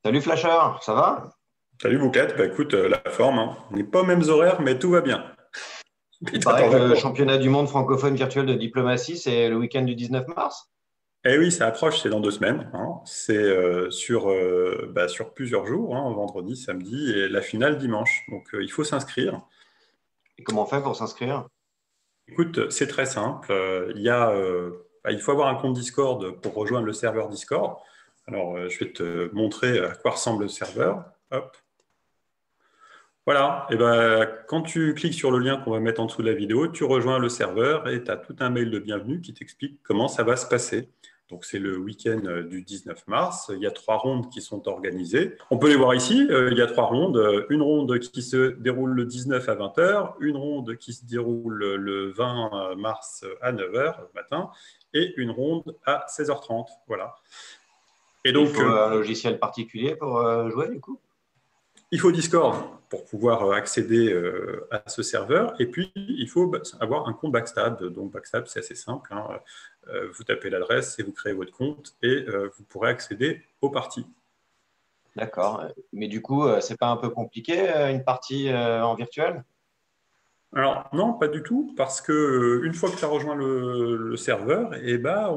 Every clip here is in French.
Salut Flasher, ça va? Salut Bouquette, bah écoute, la forme, hein. On n'est pas aux mêmes horaires, mais tout va bien. Et Il toi, paraît t'en que vas le quoi? championnat du monde francophone virtuel de diplomatie, c'est le week-end du 19 mars. Eh oui, ça approche, c'est dans 2 semaines, hein. C'est sur plusieurs jours, hein, vendredi, samedi, et la finale dimanche. Donc il faut s'inscrire. Et comment on fait pour s'inscrire? Écoute, c'est très simple. Il faut avoir un compte Discord pour rejoindre le serveur Discord. Alors, je vais te montrer à quoi ressemble le serveur. Hop. Voilà, et ben, quand tu cliques sur le lien qu'on va mettre en dessous de la vidéo, tu rejoins le serveur et tu as tout un mail de bienvenue qui t'explique comment ça va se passer. Donc, c'est le week-end du 19 mars. Il y a 3 rondes qui sont organisées. On peut les voir ici. Il y a 3 rondes. Une ronde qui se déroule le 19 à 20 heures, une ronde qui se déroule le 20 mars à 9 heures le matin et une ronde à 16h30. Voilà. Et Il donc, faut un logiciel particulier pour jouer du coup? il faut Discord pour pouvoir accéder à ce serveur. Et puis, il faut avoir un compte Backstab. Donc, Backstab, c'est assez simple, hein. Vous tapez l'adresse et vous créez votre compte et vous pourrez accéder aux parties. D'accord. Mais du coup, c'est pas un peu compliqué une partie en virtuel? Alors, non, pas du tout, parce que une fois que tu as rejoint le serveur, eh ben,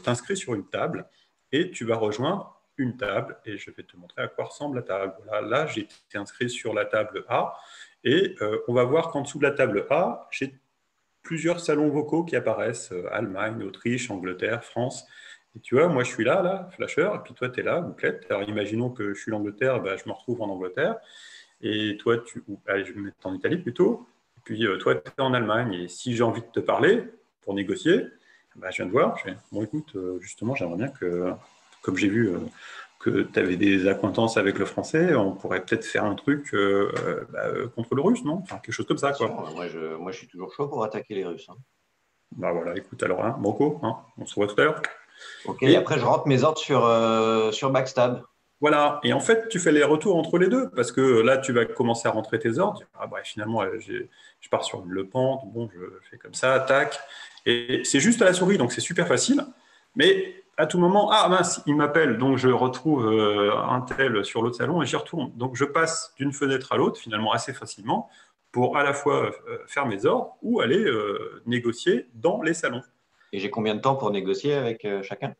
t'inscrit sur une table et tu vas rejoindre une table et je vais te montrer à quoi ressemble la table. Voilà, là, j'ai été inscrit sur la table A et on va voir qu'en dessous de la table A, j'ai plusieurs salons vocaux qui apparaissent, Allemagne, Autriche, Angleterre, France. Et tu vois, moi je suis là, Flasher, et puis toi tu es là, Bouclette. Alors imaginons que je suis l'Angleterre, ben, je me retrouve en Angleterre. Et toi, allez, je vais me mettre en Italie plutôt. Et puis toi, tu es en Allemagne. Et si j'ai envie de te parler pour négocier, bah, je viens de voir. Bon, écoute, justement, j'aimerais bien que, comme j'ai vu que tu avais des acquaintances avec le français, on pourrait peut-être faire un truc contre le russe, non? Enfin, quelque chose comme ça, Bien sûr, quoi. moi je suis toujours chaud pour attaquer les Russes, hein. Bah voilà, écoute, alors, hein, Banco, hein, on se revoit tout à l'heure. Ok, et Et après je rentre mes ordres sur Backstab. voilà, et en fait, tu fais les retours entre les deux, parce que là, tu vas commencer à rentrer tes ordres. Ah bah, finalement, je pars sur une Le Pente, bon, je fais comme ça, tac. Et c'est juste à la souris, donc c'est super facile. Mais à tout moment, ah mince, il m'appelle, donc je retrouve un tel sur l'autre salon et j'y retourne. Donc je passe d'une fenêtre à l'autre, finalement, assez facilement, pour à la fois faire mes ordres ou aller négocier dans les salons. Et j'ai combien de temps pour négocier avec chacun?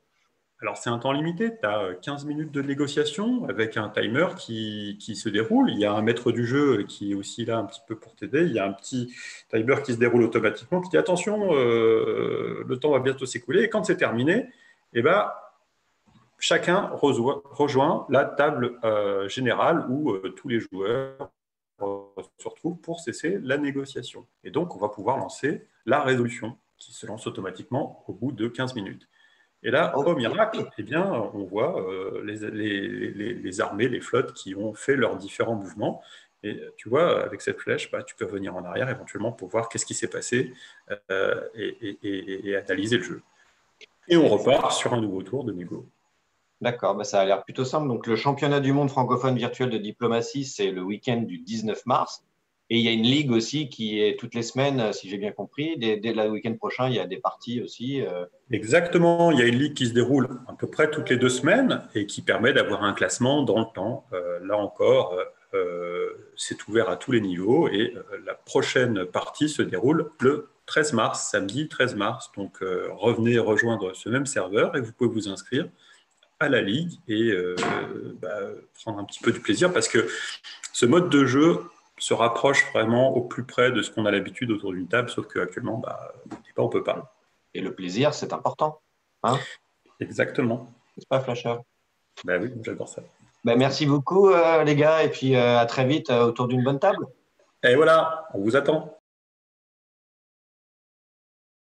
Alors, c'est un temps limité. Tu as 15 minutes de négociation avec un timer qui se déroule. Il y a un maître du jeu qui est aussi là un petit peu pour t'aider. Il y a un petit timer qui se déroule automatiquement qui dit attention, le temps va bientôt s'écouler. Et quand c'est terminé, eh ben, chacun rejoint la table générale où tous les joueurs se retrouvent pour cesser la négociation. Et donc, on va pouvoir lancer la résolution qui se lance automatiquement au bout de 15 minutes. Et là, au Ok. miracle, eh bien, on voit les armées, les flottes qui ont fait leurs différents mouvements. Et tu vois, avec cette flèche, bah, tu peux revenir en arrière éventuellement pour voir qu'est-ce qui s'est passé et analyser le jeu. Et on repart sur un nouveau tour de négo. D'accord, bah ça a l'air plutôt simple. Donc, le championnat du monde francophone virtuel de diplomatie, c'est le week-end du 19 mars. Et il y a une ligue aussi qui est toutes les semaines, si j'ai bien compris. Dès le week-end prochain, il y a des parties aussi. Exactement, il y a une ligue qui se déroule à peu près toutes les 2 semaines et qui permet d'avoir un classement dans le temps. Là encore, c'est ouvert à tous les niveaux et la prochaine partie se déroule le 13 mars, samedi 13 mars. Donc revenez rejoindre ce même serveur et vous pouvez vous inscrire à la ligue et prendre un petit peu du plaisir parce que ce mode de jeu se rapproche vraiment au plus près de ce qu'on a l'habitude autour d'une table, sauf qu'actuellement, on ne peut pas. Et le plaisir, c'est important. Hein? Exactement. N'est-ce pas, Flasher? Ben oui, j'adore ça. Ben, merci beaucoup, les gars. Et puis, à très vite autour d'une bonne table. Et voilà, on vous attend.